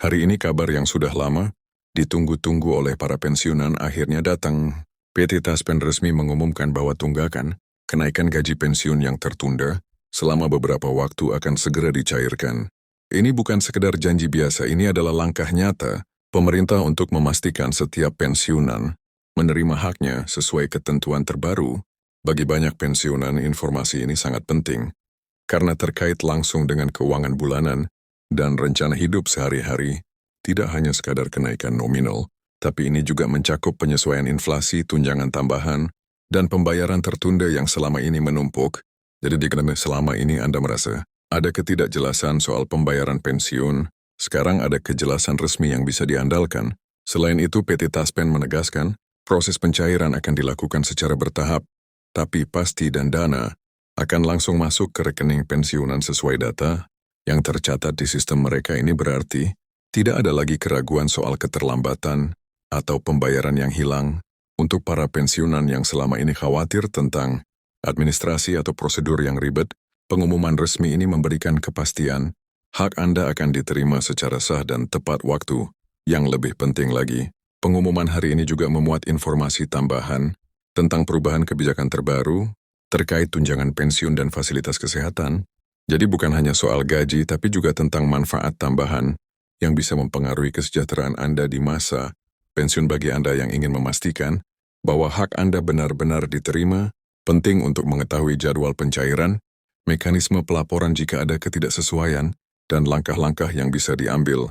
Hari ini kabar yang sudah lama ditunggu-tunggu oleh para pensiunan akhirnya datang. PT Taspen resmi mengumumkan bahwa tunggakan kenaikan gaji pensiun yang tertunda selama beberapa waktu akan segera dicairkan. Ini bukan sekedar janji biasa, ini adalah langkah nyata pemerintah untuk memastikan setiap pensiunan menerima haknya sesuai ketentuan terbaru. Bagi banyak pensiunan, informasi ini sangat penting karena terkait langsung dengan keuangan bulanan dan rencana hidup sehari-hari. Tidak hanya sekadar kenaikan nominal, tapi ini juga mencakup penyesuaian inflasi, tunjangan tambahan, dan pembayaran tertunda yang selama ini menumpuk. Jadi selama ini Anda merasa ada ketidakjelasan soal pembayaran pensiun, sekarang ada kejelasan resmi yang bisa diandalkan. Selain itu, PT Taspen menegaskan, proses pencairan akan dilakukan secara bertahap, tapi pasti dan dana akan langsung masuk ke rekening pensiunan sesuai data yang tercatat di sistem mereka. Ini berarti tidak ada lagi keraguan soal keterlambatan atau pembayaran yang hilang. Untuk para pensiunan yang selama ini khawatir tentang administrasi atau prosedur yang ribet, pengumuman resmi ini memberikan kepastian hak Anda akan diterima secara sah dan tepat waktu. Yang lebih penting lagi, pengumuman hari ini juga memuat informasi tambahan tentang perubahan kebijakan terbaru terkait tunjangan pensiun dan fasilitas kesehatan. Jadi bukan hanya soal gaji, tapi juga tentang manfaat tambahan yang bisa mempengaruhi kesejahteraan Anda di masa pensiun. Bagi Anda yang ingin memastikan bahwa hak Anda benar-benar diterima, penting untuk mengetahui jadwal pencairan, mekanisme pelaporan jika ada ketidaksesuaian, dan langkah-langkah yang bisa diambil.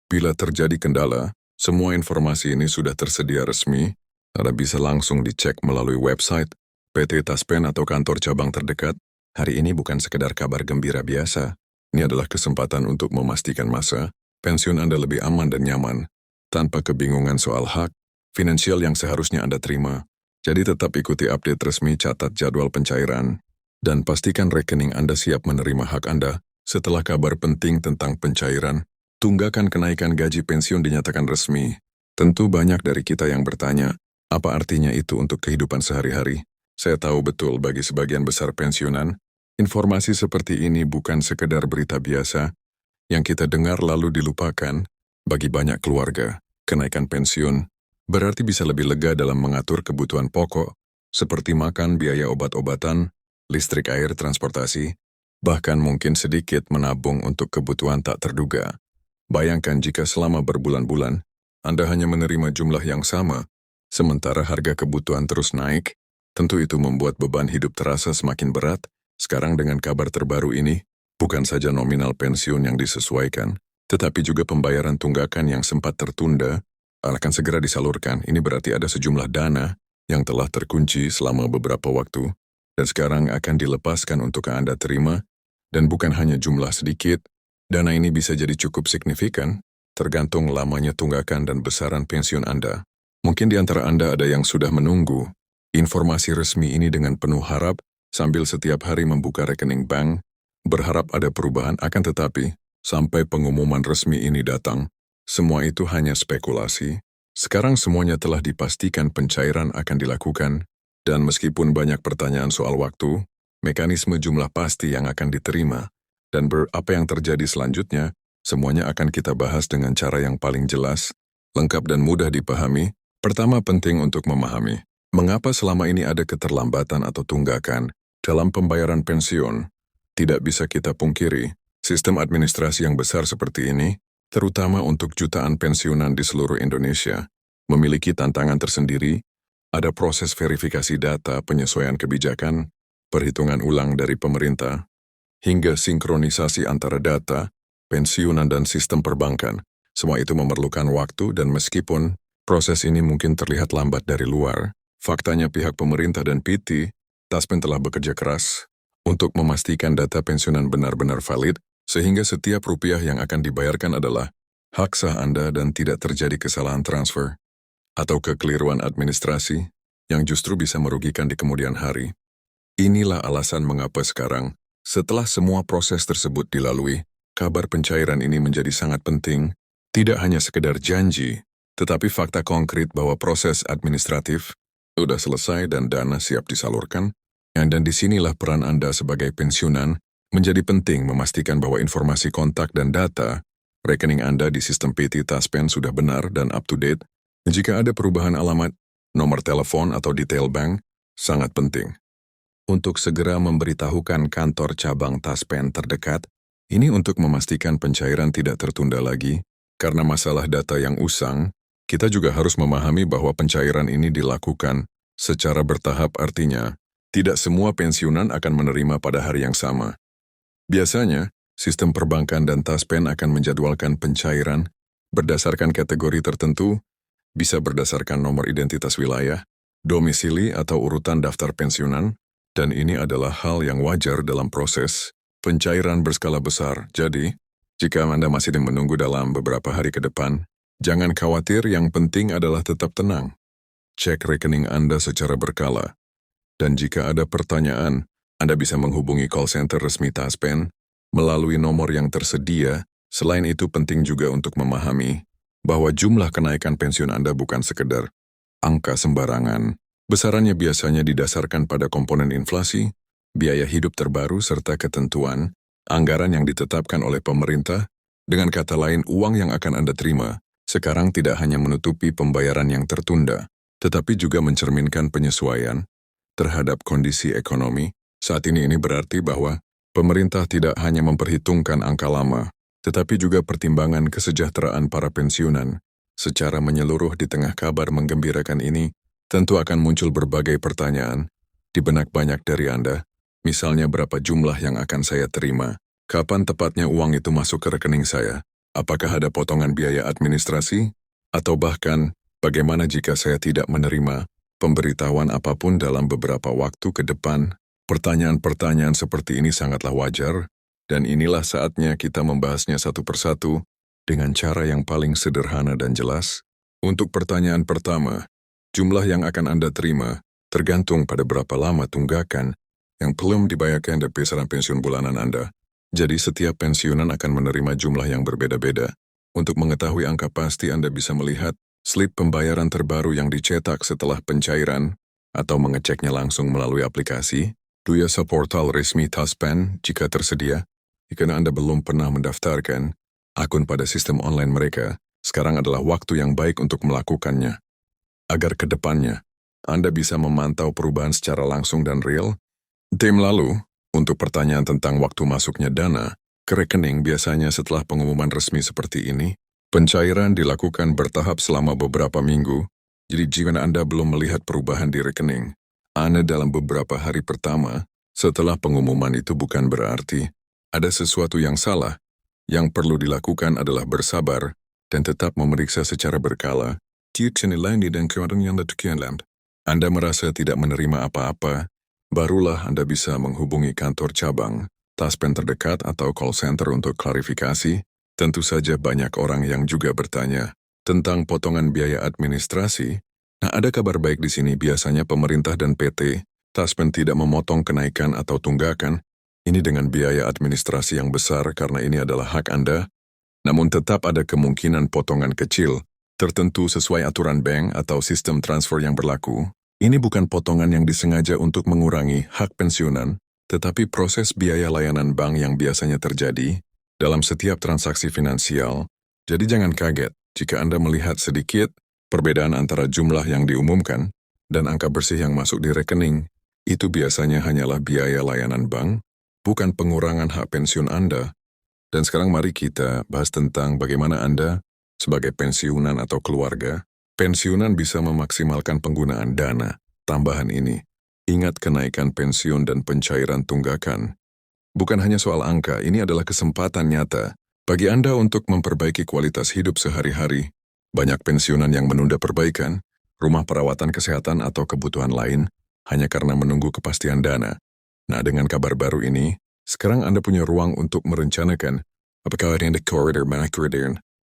Bila terjadi kendala, semua informasi ini sudah tersedia resmi. Anda bisa langsung dicek melalui website PT Taspen atau kantor cabang terdekat. Hari ini bukan sekedar kabar gembira biasa. Ini adalah kesempatan untuk memastikan masa pensiun Anda lebih aman dan nyaman, tanpa kebingungan soal hak finansial yang seharusnya Anda terima. Jadi tetap ikuti update resmi, catat jadwal pencairan, dan pastikan rekening Anda siap menerima hak Anda setelah kabar penting tentang pencairan tunggakan kenaikan gaji pensiun dinyatakan resmi. Tentu banyak dari kita yang bertanya, apa artinya itu untuk kehidupan sehari-hari? Saya tahu betul bagi sebagian besar pensiunan, informasi seperti ini bukan sekedar berita biasa yang kita dengar lalu dilupakan. Bagi banyak keluarga, kenaikan pensiun berarti bisa lebih lega dalam mengatur kebutuhan pokok, seperti makan, biaya obat-obatan, listrik, air, transportasi, bahkan mungkin sedikit menabung untuk kebutuhan tak terduga. Bayangkan jika selama berbulan-bulan, Anda hanya menerima jumlah yang sama, sementara harga kebutuhan terus naik. Tentu itu membuat beban hidup terasa semakin berat. Sekarang dengan kabar terbaru ini, bukan saja nominal pensiun yang disesuaikan, tetapi juga pembayaran tunggakan yang sempat tertunda akan segera disalurkan. Ini berarti ada sejumlah dana yang telah terkunci selama beberapa waktu, dan sekarang akan dilepaskan untuk Anda terima, dan bukan hanya jumlah sedikit. Dana ini bisa jadi cukup signifikan, tergantung lamanya tunggakan dan besaran pensiun Anda. Mungkin di antara Anda ada yang sudah menunggu informasi resmi ini dengan penuh harap, sambil setiap hari membuka rekening bank, berharap ada perubahan. Akan tetapi, sampai pengumuman resmi ini datang, semua itu hanya spekulasi. Sekarang semuanya telah dipastikan pencairan akan dilakukan, dan meskipun banyak pertanyaan soal waktu, mekanisme jumlah pasti yang akan diterima, dan apa yang terjadi selanjutnya, semuanya akan kita bahas dengan cara yang paling jelas, lengkap dan mudah dipahami. Pertama, penting untuk memahami mengapa selama ini ada keterlambatan atau tunggakan dalam pembayaran pensiun. Tidak bisa kita pungkiri, sistem administrasi yang besar seperti ini, terutama untuk jutaan pensiunan di seluruh Indonesia, memiliki tantangan tersendiri. Ada proses verifikasi data, penyesuaian kebijakan, perhitungan ulang dari pemerintah, hingga sinkronisasi antara data, pensiunan dan sistem perbankan. Semua itu memerlukan waktu, dan meskipun proses ini mungkin terlihat lambat dari luar, faktanya pihak pemerintah dan PT Taspen telah bekerja keras untuk memastikan data pensiunan benar-benar valid, sehingga setiap rupiah yang akan dibayarkan adalah hak sah Anda dan tidak terjadi kesalahan transfer atau kekeliruan administrasi yang justru bisa merugikan di kemudian hari. Inilah alasan mengapa sekarang, setelah semua proses tersebut dilalui, kabar pencairan ini menjadi sangat penting. Tidak hanya sekedar janji, tetapi fakta konkret bahwa proses administratif sudah selesai dan dana siap disalurkan. Dan disinilah peran Anda sebagai pensiunan menjadi penting, memastikan bahwa informasi kontak dan data rekening Anda di sistem PT Taspen sudah benar dan up-to-date. Jika ada perubahan alamat, nomor telepon atau detail bank, sangat penting. Untuk segera memberitahukan kantor cabang Taspen terdekat, ini untuk memastikan pencairan tidak tertunda lagi. Karena masalah data yang usang, kita juga harus memahami bahwa pencairan ini dilakukan secara bertahap, artinya tidak semua pensiunan akan menerima pada hari yang sama. Biasanya, sistem perbankan dan Taspen akan menjadwalkan pencairan berdasarkan kategori tertentu, bisa berdasarkan nomor identitas wilayah, domisili atau urutan daftar pensiunan, dan ini adalah hal yang wajar dalam proses pencairan berskala besar. Jadi, jika Anda masih menunggu dalam beberapa hari ke depan, jangan khawatir, yang penting adalah tetap tenang. Cek rekening Anda secara berkala. Dan jika ada pertanyaan, Anda bisa menghubungi call center resmi Taspen melalui nomor yang tersedia. Selain itu, penting juga untuk memahami bahwa jumlah kenaikan pensiun Anda bukan sekedar angka sembarangan. Besarannya biasanya didasarkan pada komponen inflasi, biaya hidup terbaru, serta ketentuan anggaran yang ditetapkan oleh pemerintah. Dengan kata lain, uang yang akan Anda terima sekarang tidak hanya menutupi pembayaran yang tertunda, tetapi juga mencerminkan penyesuaian terhadap kondisi ekonomi saat ini. Ini berarti bahwa pemerintah tidak hanya memperhitungkan angka lama, tetapi juga pertimbangan kesejahteraan para pensiunan secara menyeluruh. Di tengah kabar menggembirakan ini, tentu akan muncul berbagai pertanyaan di benak banyak dari Anda. Misalnya, berapa jumlah yang akan saya terima? Kapan tepatnya uang itu masuk ke rekening saya? Apakah ada potongan biaya administrasi? Atau bahkan, bagaimana jika saya tidak menerima pemberitahuan apapun dalam beberapa waktu ke depan? Pertanyaan-pertanyaan seperti ini sangatlah wajar, dan inilah saatnya kita membahasnya satu persatu dengan cara yang paling sederhana dan jelas. Untuk pertanyaan pertama, jumlah yang akan Anda terima tergantung pada berapa lama tunggakan yang belum dibayarkan dari besaran pensiun bulanan Anda. Jadi setiap pensiunan akan menerima jumlah yang berbeda-beda. Untuk mengetahui angka pasti, Anda bisa melihat slip pembayaran terbaru yang dicetak setelah pencairan atau mengeceknya langsung melalui aplikasi Duyasa portal resmi Taspen jika tersedia. Jika Anda belum pernah mendaftarkan akun pada sistem online mereka, sekarang adalah waktu yang baik untuk melakukannya. Agar ke depannya, Anda bisa memantau perubahan secara langsung dan real. Lalu, untuk pertanyaan tentang waktu masuknya dana ke rekening, biasanya setelah pengumuman resmi seperti ini, pencairan dilakukan bertahap selama beberapa minggu. Jadi jika Anda belum melihat perubahan di rekening Anda dalam beberapa hari pertama setelah pengumuman, itu bukan berarti ada sesuatu yang salah. Yang perlu dilakukan adalah bersabar dan tetap memeriksa secara berkala. Anda merasa tidak menerima apa-apa, barulah Anda bisa menghubungi kantor cabang Taspen terdekat atau call center untuk klarifikasi. Tentu saja banyak orang yang juga bertanya tentang potongan biaya administrasi. Nah, ada kabar baik di sini. Biasanya pemerintah dan PT Taspen tidak memotong kenaikan atau tunggakan ini dengan biaya administrasi yang besar karena ini adalah hak Anda. Namun tetap ada kemungkinan potongan kecil tertentu sesuai aturan bank atau sistem transfer yang berlaku. Ini bukan potongan yang disengaja untuk mengurangi hak pensiunan, tetapi proses biaya layanan bank yang biasanya terjadi dalam setiap transaksi finansial. Jadi jangan kaget jika Anda melihat sedikit perbedaan antara jumlah yang diumumkan dan angka bersih yang masuk di rekening. Itu biasanya hanyalah biaya layanan bank, bukan pengurangan hak pensiun Anda. Dan sekarang mari kita bahas tentang bagaimana Anda sebagai pensiunan atau keluarga pensiunan bisa memaksimalkan penggunaan dana tambahan ini. Ingat, kenaikan pensiun dan pencairan tunggakan bukan hanya soal angka, ini adalah kesempatan nyata bagi Anda untuk memperbaiki kualitas hidup sehari-hari. Banyak pensiunan yang menunda perbaikan, rumah perawatan kesehatan atau kebutuhan lain hanya karena menunggu kepastian dana. Nah, dengan kabar baru ini, sekarang Anda punya ruang untuk merencanakan apakah ada yang di-corridor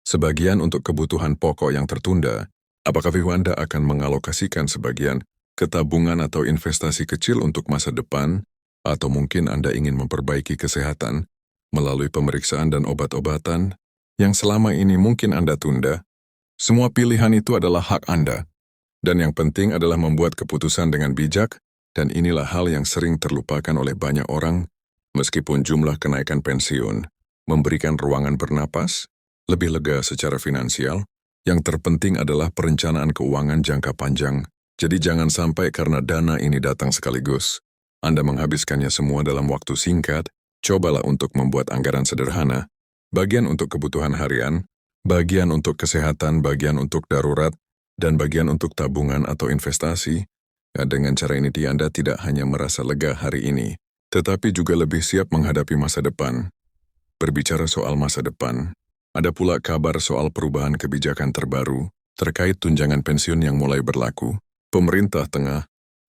sebagian untuk kebutuhan pokok yang tertunda. Apakah Anda akan mengalokasikan sebagian ke tabungan atau investasi kecil untuk masa depan? Atau mungkin Anda ingin memperbaiki kesehatan melalui pemeriksaan dan obat-obatan yang selama ini mungkin Anda tunda? Semua pilihan itu adalah hak Anda. Dan yang penting adalah membuat keputusan dengan bijak, dan inilah hal yang sering terlupakan oleh banyak orang. Meskipun jumlah kenaikan pensiun memberikan ruangan bernapas, lebih lega secara finansial. Yang terpenting adalah perencanaan keuangan jangka panjang. Jadi jangan sampai karena dana ini datang sekaligus, Anda menghabiskannya semua dalam waktu singkat. Cobalah untuk membuat anggaran sederhana, bagian untuk kebutuhan harian, bagian untuk kesehatan, bagian untuk darurat, dan bagian untuk tabungan atau investasi. Ya, dengan cara ini Anda tidak hanya merasa lega hari ini, tetapi juga lebih siap menghadapi masa depan. Berbicara soal masa depan, ada pula kabar soal perubahan kebijakan terbaru terkait tunjangan pensiun yang mulai berlaku. Pemerintah tengah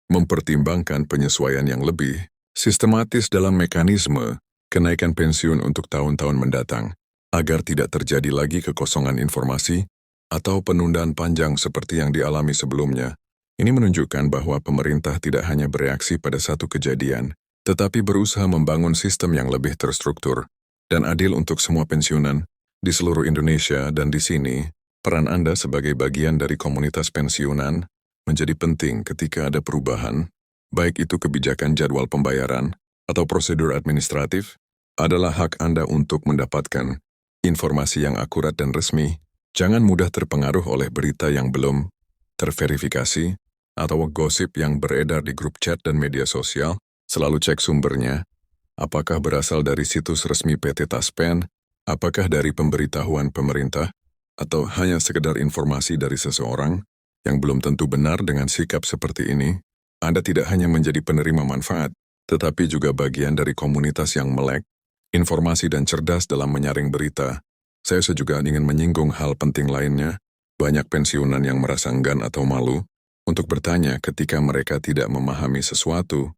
mempertimbangkan penyesuaian yang lebih sistematis dalam mekanisme kenaikan pensiun untuk tahun-tahun mendatang, agar tidak terjadi lagi kekosongan informasi atau penundaan panjang seperti yang dialami sebelumnya. Ini menunjukkan bahwa pemerintah tidak hanya bereaksi pada satu kejadian, tetapi berusaha membangun sistem yang lebih terstruktur dan adil untuk semua pensiunan di seluruh Indonesia. Dan di sini, peran Anda sebagai bagian dari komunitas pensiunan menjadi penting ketika ada perubahan, baik itu kebijakan jadwal pembayaran atau prosedur administratif. Adalah hak Anda untuk mendapatkan informasi yang akurat dan resmi. Jangan mudah terpengaruh oleh berita yang belum terverifikasi atau gosip yang beredar di grup chat dan media sosial. Selalu cek sumbernya, apakah berasal dari situs resmi PT Taspen, apakah dari pemberitahuan pemerintah, atau hanya sekedar informasi dari seseorang yang belum tentu benar. Dengan sikap seperti ini, Anda tidak hanya menjadi penerima manfaat, tetapi juga bagian dari komunitas yang melek informasi dan cerdas dalam menyaring berita. Saya juga ingin menyinggung hal penting lainnya. Banyak pensiunan yang merasa enggan atau malu untuk bertanya ketika mereka tidak memahami sesuatu.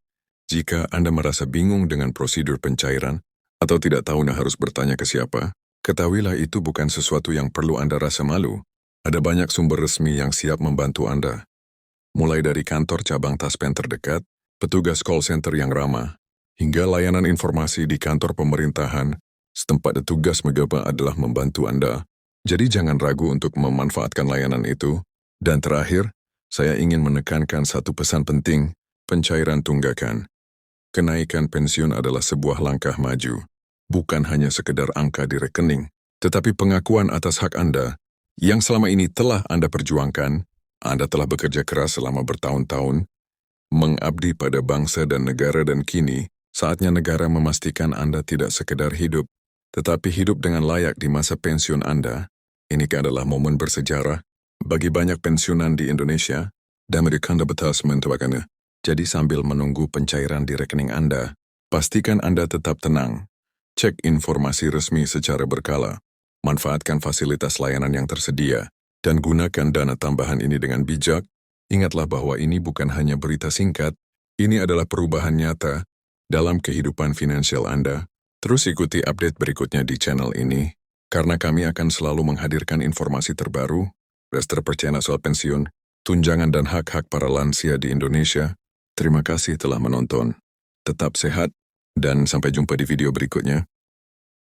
Jika Anda merasa bingung dengan prosedur pencairan atau tidak tahu harus bertanya ke siapa, ketahuilah itu bukan sesuatu yang perlu Anda rasa malu. Ada banyak sumber resmi yang siap membantu Anda. Mulai dari kantor cabang Taspen terdekat, petugas call center yang ramah, hingga layanan informasi di kantor pemerintahan setempat. Tugas Megaba adalah membantu Anda. Jadi jangan ragu untuk memanfaatkan layanan itu. Dan terakhir, saya ingin menekankan satu pesan penting, pencairan tunggakan. Kenaikan pensiun adalah sebuah langkah maju, bukan hanya sekedar angka di rekening, tetapi pengakuan atas hak Anda yang selama ini telah Anda perjuangkan. Anda telah bekerja keras selama bertahun-tahun, mengabdi pada bangsa dan negara, dan kini saatnya negara memastikan Anda tidak sekedar hidup, tetapi hidup dengan layak di masa pensiun Anda. Ini adalah momen bersejarah bagi banyak pensiunan di Indonesia dan mereka betas mentuakannya. Jadi sambil menunggu pencairan di rekening Anda, pastikan Anda tetap tenang. Cek informasi resmi secara berkala. Manfaatkan fasilitas layanan yang tersedia, dan gunakan dana tambahan ini dengan bijak. Ingatlah bahwa ini bukan hanya berita singkat, ini adalah perubahan nyata dalam kehidupan finansial Anda. Terus ikuti update berikutnya di channel ini, karena kami akan selalu menghadirkan informasi terbaru, terpercaya soal pensiun, tunjangan dan hak-hak para lansia di Indonesia. Terima kasih telah menonton. Tetap sehat, dan sampai jumpa di video berikutnya.